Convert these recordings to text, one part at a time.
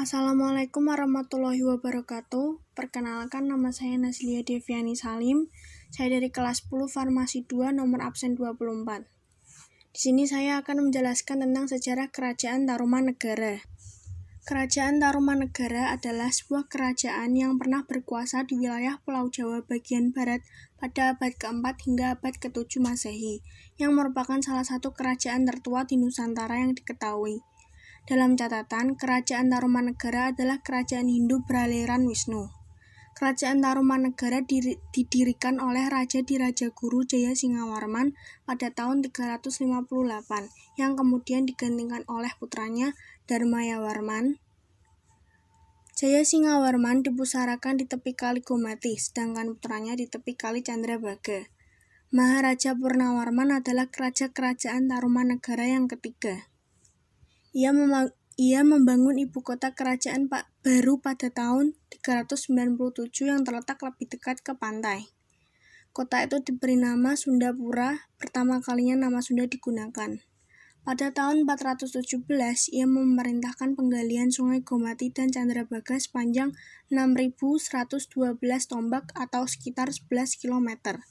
Assalamualaikum warahmatullahi wabarakatuh. Perkenalkan, nama saya Nazlia Deviani Salim. Saya dari kelas 10 Farmasi 2 nomor absen 24. Di sini saya akan menjelaskan tentang sejarah Kerajaan Tarumanegara. Kerajaan Tarumanegara adalah sebuah kerajaan yang pernah berkuasa di wilayah Pulau Jawa bagian barat pada abad ke-4 hingga abad ke-7 Masehi, yang merupakan salah satu kerajaan tertua di Nusantara yang diketahui. Dalam catatan, Kerajaan Tarumanegara adalah kerajaan Hindu beraliran Wisnu. Kerajaan Tarumanegara didirikan oleh Raja Dirajaguru Jaya Singawarman pada tahun 358, yang kemudian digantikan oleh putranya Dharmayawarman. Jaya Singawarman dipusarakan di tepi Kali Gomati, sedangkan putranya di tepi Kali Candrabaga. Maharaja Purnawarman adalah raja kerajaan Tarumanegara yang ketiga. Ia membangun ibu kota kerajaan baru pada tahun 397 yang terletak lebih dekat ke pantai. Kota itu diberi nama Sundapura, pertama kalinya nama Sunda digunakan. Pada tahun 417, ia memerintahkan penggalian Sungai Gomati dan Candrabaga sepanjang 6.112 tombak atau sekitar 11 km.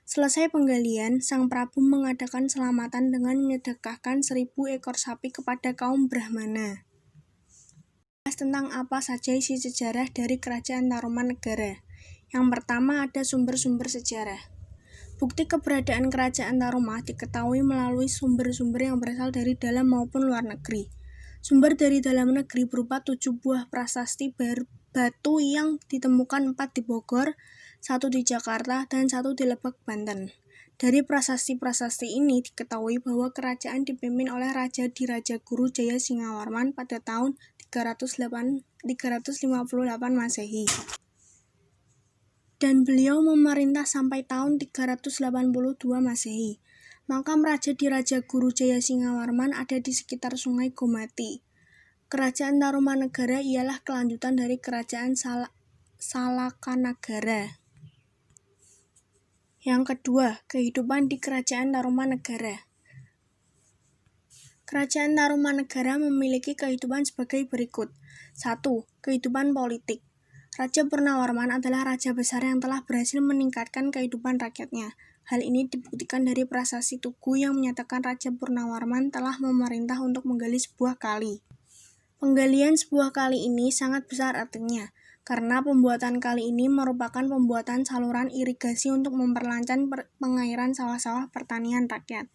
Selesai penggalian, Sang Prabu mengadakan selamatan dengan menyedekahkan 1.000 ekor sapi kepada kaum Brahmana. Tentang apa saja isi sejarah dari Kerajaan Tarumanegara. Yang pertama ada sumber-sumber sejarah. Bukti keberadaan Kerajaan Taruma diketahui melalui sumber-sumber yang berasal dari dalam maupun luar negeri. Sumber dari dalam negeri berupa 7 buah prasasti batu yang ditemukan 4 di Bogor, 1 di Jakarta, dan 1 di Lebak, Banten. Dari prasasti-prasasti ini diketahui bahwa kerajaan dipimpin oleh Raja Dirajaguru Jaya Singawarman pada tahun 358 Masehi. Dan beliau memerintah sampai tahun 382 Masehi. Makam Raja Dirajaguru Jaya Singawarman ada di sekitar Sungai Gomati. Kerajaan Tarumanegara ialah kelanjutan dari Kerajaan Salakanagara. Yang kedua, kehidupan di Kerajaan Tarumanegara. Kerajaan Tarumanegara memiliki kehidupan sebagai berikut. 1. Kehidupan politik. Raja Purnawarman adalah raja besar yang telah berhasil meningkatkan kehidupan rakyatnya. Hal ini dibuktikan dari prasasti Tugu yang menyatakan Raja Purnawarman telah memerintah untuk menggali sebuah kali. Penggalian sebuah kali ini sangat besar artinya, karena pembuatan kali ini merupakan pembuatan saluran irigasi untuk memperlancar pengairan sawah-sawah pertanian rakyat.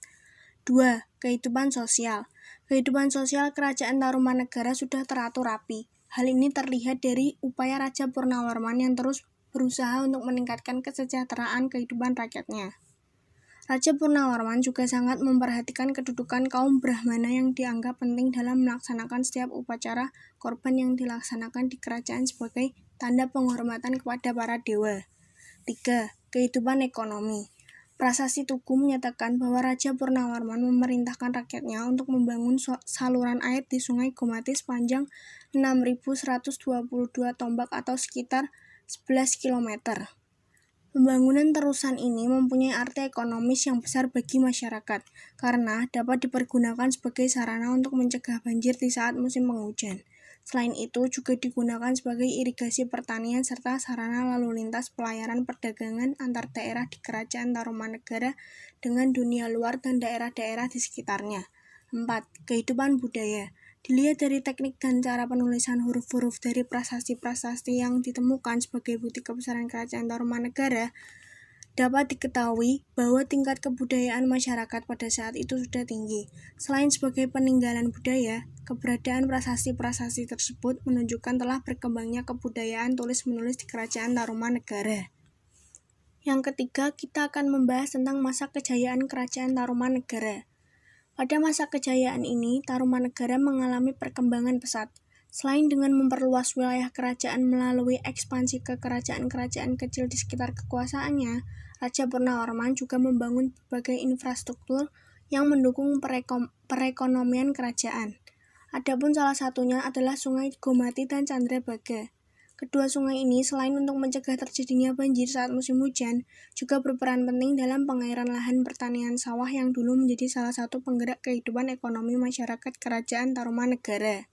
2. Kehidupan sosial. Kehidupan sosial Kerajaan Tarumanegara sudah teratur rapi. Hal ini terlihat dari upaya Raja Purnawarman yang terus berusaha untuk meningkatkan kesejahteraan kehidupan rakyatnya. Raja Purnawarman juga sangat memperhatikan kedudukan kaum Brahmana yang dianggap penting dalam melaksanakan setiap upacara korban yang dilaksanakan di kerajaan sebagai tanda penghormatan kepada para dewa. 3. Kehidupan ekonomi. Prasasti Tugu menyatakan bahwa Raja Purnawarman memerintahkan rakyatnya untuk membangun saluran air di Sungai Gomati sepanjang 6.122 tombak atau sekitar 11 km. Pembangunan terusan ini mempunyai arti ekonomis yang besar bagi masyarakat, karena dapat dipergunakan sebagai sarana untuk mencegah banjir di saat musim penghujan. Selain itu, juga digunakan sebagai irigasi pertanian serta sarana lalu lintas pelayaran perdagangan antar daerah di Kerajaan Tarumanegara dengan dunia luar dan daerah-daerah di sekitarnya. 4. Kehidupan budaya. Dilihat dari teknik dan cara penulisan huruf-huruf dari prasasti-prasasti yang ditemukan sebagai bukti kebesaran Kerajaan Tarumanegara, dapat diketahui bahwa tingkat kebudayaan masyarakat pada saat itu sudah tinggi. Selain sebagai peninggalan budaya, keberadaan prasasti-prasasti tersebut menunjukkan telah berkembangnya kebudayaan tulis-menulis di Kerajaan Tarumanegara. Yang ketiga, kita akan membahas tentang masa kejayaan Kerajaan Tarumanegara. Pada masa kejayaan ini, Tarumanegara mengalami perkembangan pesat. Selain dengan memperluas wilayah kerajaan melalui ekspansi ke kerajaan-kerajaan kecil di sekitar kekuasaannya, Raja Purnawarman juga membangun berbagai infrastruktur yang mendukung perekonomian kerajaan. Adapun salah satunya adalah Sungai Gomati dan Candrabaga. Kedua sungai ini selain untuk mencegah terjadinya banjir saat musim hujan, juga berperan penting dalam pengairan lahan pertanian sawah yang dulu menjadi salah satu penggerak kehidupan ekonomi masyarakat Kerajaan Tarumanegara.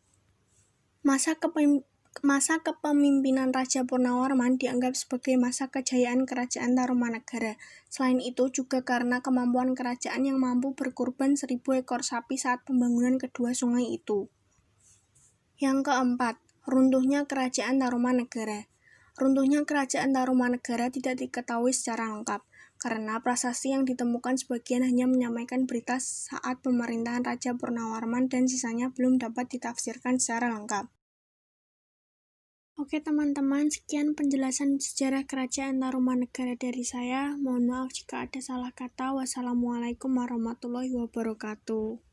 Masa kepemimpinan Raja Purnawarman dianggap sebagai masa kejayaan Kerajaan Tarumanagara. Selain itu juga karena kemampuan kerajaan yang mampu berkorban 1000 ekor sapi saat pembangunan kedua sungai itu. Yang keempat, runtuhnya Kerajaan Tarumanagara. Runtuhnya Kerajaan Tarumanagara tidak diketahui secara lengkap, karena prasasti yang ditemukan sebagian hanya menyampaikan berita saat pemerintahan Raja Purnawarman dan sisanya belum dapat ditafsirkan secara lengkap. Oke teman-teman, sekian penjelasan sejarah Kerajaan Tarumanagara dari saya. Mohon maaf jika ada salah kata. Wassalamualaikum warahmatullahi wabarakatuh.